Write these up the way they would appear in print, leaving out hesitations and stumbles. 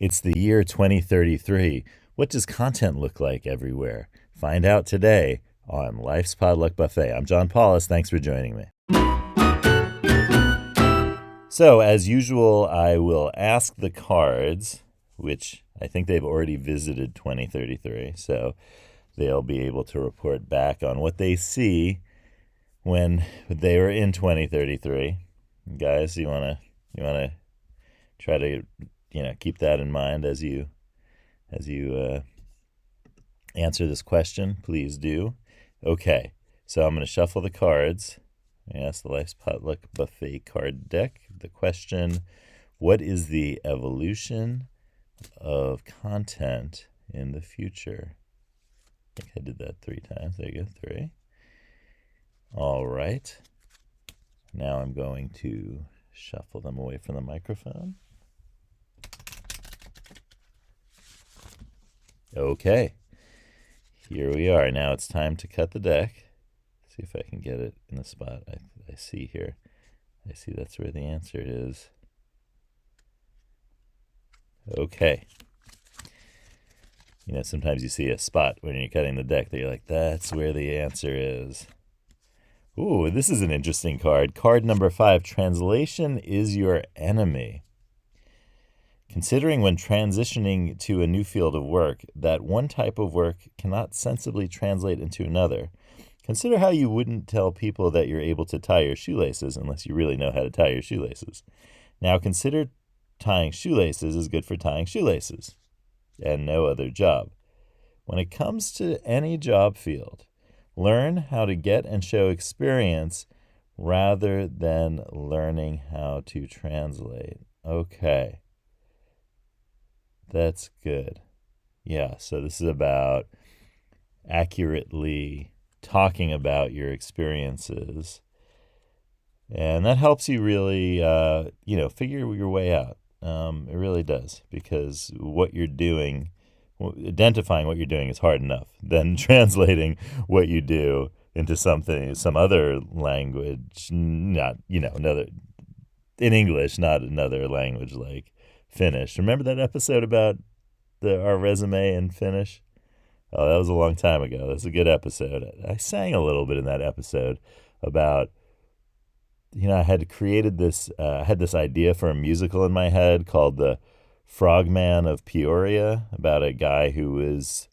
It's the year 2033. What does content look like everywhere? Find out today on Life's Potluck Buffet. I'm John Paulus. Thanks for joining me. So, as usual, I will ask the cards, which I think they've already visited 2033. So they'll be able to report back on what they see when they were in 2033. Guys, you wanna try to keep that in mind as you answer this question? Please do. Okay, so I'm going to shuffle the cards. I ask the Life's Potluck Buffet card deck the question: what is the evolution of content in the future? I think I did that 3 times. There you go, 3. All right. Now I'm going to shuffle them away from the microphone. Okay. Here we are. Now it's time to cut the deck. See if I can get it in the spot I see here. I see that's where the answer is. Okay. Sometimes you see a spot when you're cutting the deck that you're like, that's where the answer is. Ooh, this is an interesting card. Card number 5, translation is your enemy. Considering when transitioning to a new field of work that one type of work cannot sensibly translate into another, consider how you wouldn't tell people that you're able to tie your shoelaces unless you really know how to tie your shoelaces. Now consider tying shoelaces is good for tying shoelaces and no other job. When it comes to any job field, learn how to get and show experience rather than learning how to translate. Okay. That's good. Yeah, so this is about accurately talking about your experiences. And that helps you really, figure your way out. It really does, because identifying what you're doing is hard enough. Then translating what you do into some other language, not, another, in English, not another language like Finnish. Remember that episode about our resume in Finnish? Oh, that was a long time ago. That's a good episode. I sang a little bit in that episode about, I had this idea for a musical in my head called The Frogman of Peoria, about a guy who was,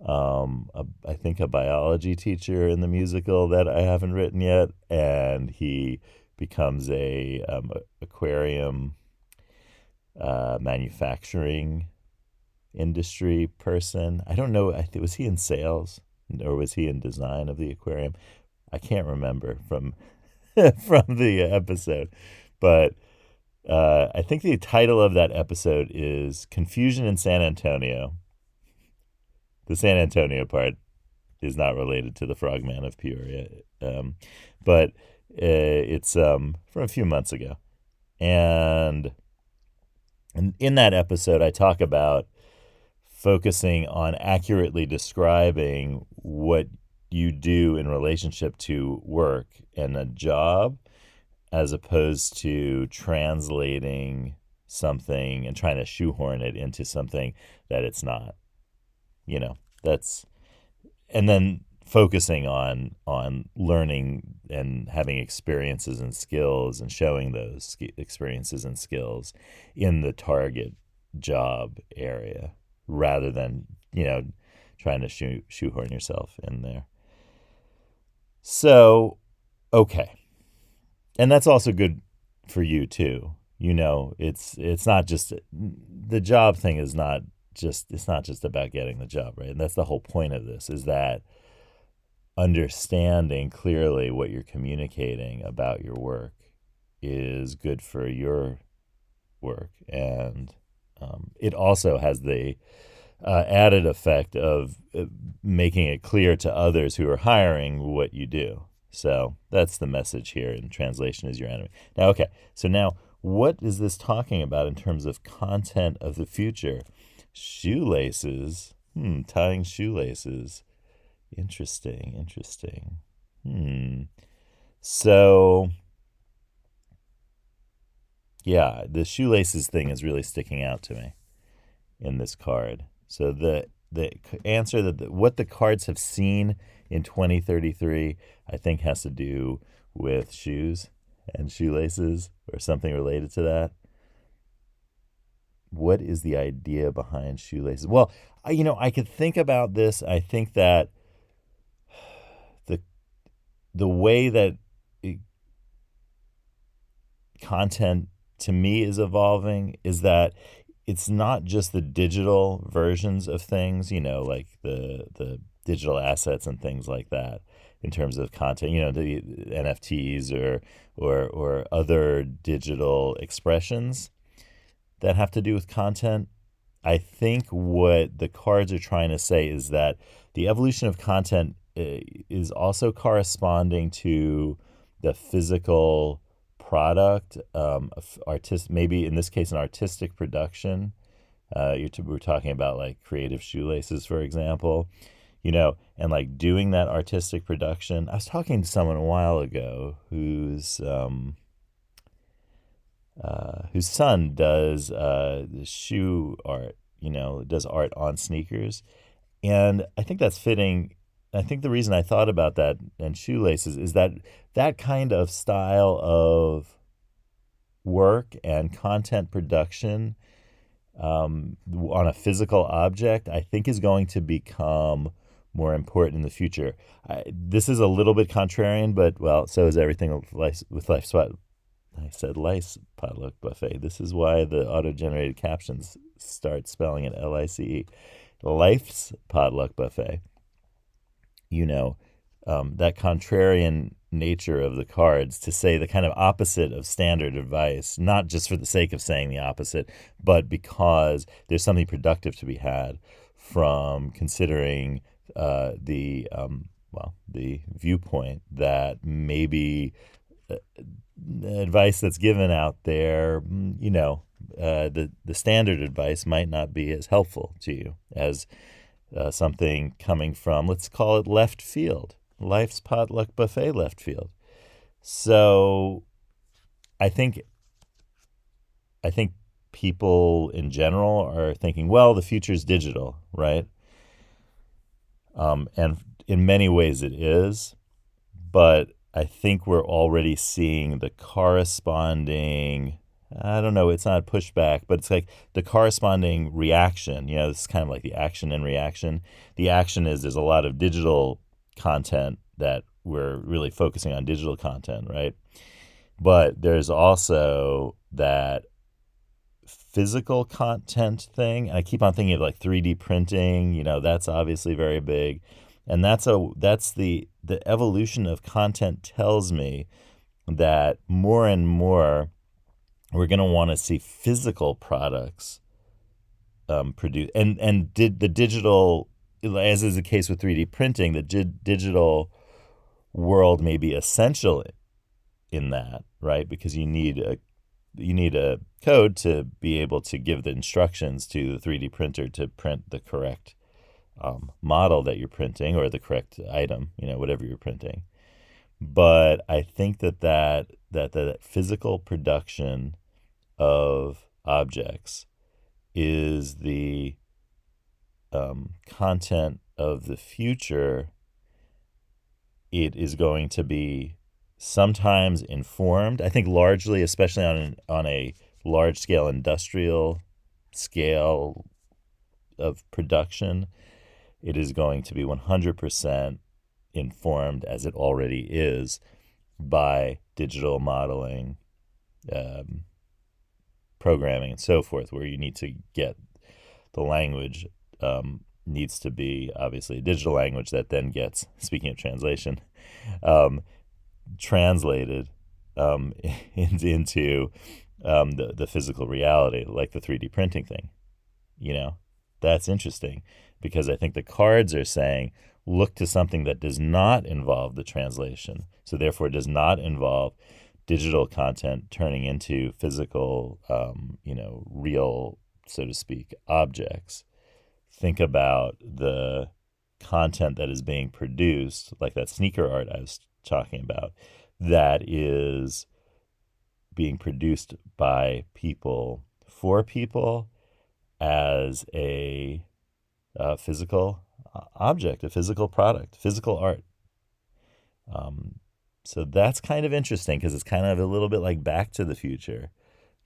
I think, a biology teacher in the musical that I haven't written yet, and he becomes a aquarium manufacturing industry person. I don't know. Was he in sales or was he in design of the aquarium? I can't remember from from the episode, but I think the title of that episode is "Confusion in San Antonio." The San Antonio part is not related to the Frogman of Peoria, but it's from a few months ago, and in that episode, I talk about focusing on accurately describing what you do in relationship to work and a job, as opposed to translating something and trying to shoehorn it into something that it's not. That's, and then focusing on learning and having experiences and skills and showing those experiences and skills in the target job area, rather than trying to shoehorn yourself in there. So, okay, and that's also good for you too. It's not just the job thing is not just it's not just about getting the job, right? And that's the whole point of this, is that understanding clearly what you're communicating about your work is good for your work, and it also has the added effect of making it clear to others who are hiring what you do. So that's the message here, and translation is your enemy. Now, okay, so now what is this talking about in terms of content of the future? Shoelaces. Tying shoelaces. Interesting. So, yeah, the shoelaces thing is really sticking out to me. in this card. So the answer that what the cards have seen in 2033, I think, has to do with shoes and shoelaces or something related to that. What is the idea behind shoelaces? Well, I could think about this. I think that the the way that content to me is evolving is that it's not just the digital versions of things, like the digital assets and things like that in terms of content, the NFTs or other digital expressions that have to do with content. I think what the cards are trying to say is that the evolution of content is also corresponding to the physical product, maybe in this case, an artistic production. We're talking about like creative shoelaces, for example, and like doing that artistic production. I was talking to someone a while ago whose son does shoe art, does art on sneakers. And I think that's fitting. I think the reason I thought about that and shoelaces is that that kind of style of work and content production on a physical object, I think is going to become more important in the future. This is a little bit contrarian, but, well, so is everything with Life's I said Lice Potluck Buffet. This is why the auto-generated captions start spelling it Lice. Life's Potluck Buffet. That contrarian nature of the cards to say the kind of opposite of standard advice, not just for the sake of saying the opposite, but because there's something productive to be had from considering the viewpoint that maybe advice that's given out there, the standard advice might not be as helpful to you as something coming from, let's call it left field, Life's Potluck Buffet left field. So I think people in general are thinking, well, the future is digital, right? And in many ways it is, but I think we're already seeing the corresponding, I don't know, it's not pushback, but it's like the corresponding reaction. This is kind of like the action and reaction. The action is there's a lot of digital content that we're really focusing on digital content, right? But there's also that physical content thing. And I keep on thinking of like 3D printing, that's obviously very big. And that's the evolution of content tells me that more and more we're going to want to see physical products produced, and the digital, as is the case with 3D printing, the digital world may be essential in that, right? Because you need a code to be able to give the instructions to the 3D printer to print the correct model that you're printing, or the correct item, whatever you're printing. But I think that physical production of objects is the content of the future. It is going to be sometimes informed, I think largely, especially on a large scale industrial scale of production, it is going to be 100% informed, as it already is, by digital modeling, programming, and so forth, where you need to get the language, needs to be obviously a digital language that then gets, speaking of translation, translated into the physical reality, like the 3D printing thing. That's interesting, because I think the cards are saying, look to something that does not involve the translation, so therefore does not involve digital content turning into physical, real, so to speak, objects. Think about the content that is being produced, like that sneaker art I was talking about, that is being produced by people for people, as a physical object, a physical product, physical art. So that's kind of interesting because it's kind of a little bit like Back to the Future.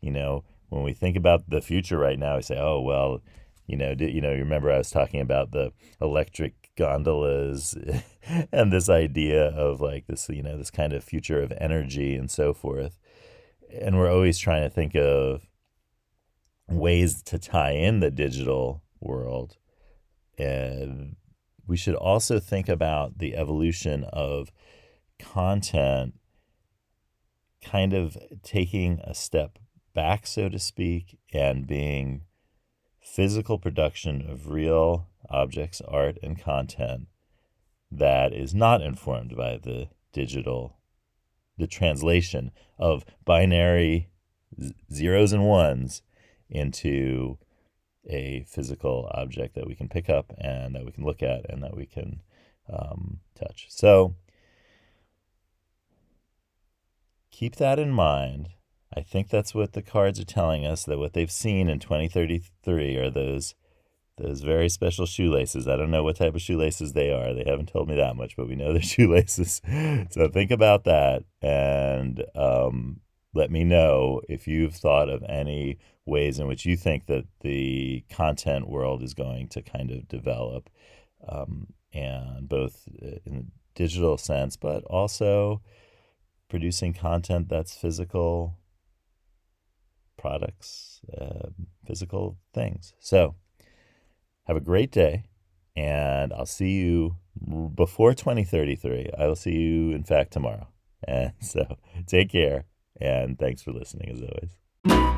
When we think about the future right now, we say, oh, well, you remember I was talking about the electric gondolas and this idea of like this, this kind of future of energy and so forth. And we're always trying to think of ways to tie in the digital world. And we should also think about the evolution of content kind of taking a step back, so to speak, and being physical production of real objects, art, and content that is not informed by the translation of binary zeros and ones into a physical object that we can pick up and that we can look at and that we can touch. So keep that in mind. I think that's what the cards are telling us, that what they've seen in 2033 are those very special shoelaces. I don't know what type of shoelaces they are. They haven't told me that much, but we know they're shoelaces. So think about that and let me know if you've thought of any ways in which you think that the content world is going to kind of develop, and both in the digital sense, but also producing content that's physical products, physical things. So have a great day, and I'll see you before 2033. I will see you, in fact, tomorrow. And so take care, and thanks for listening as always.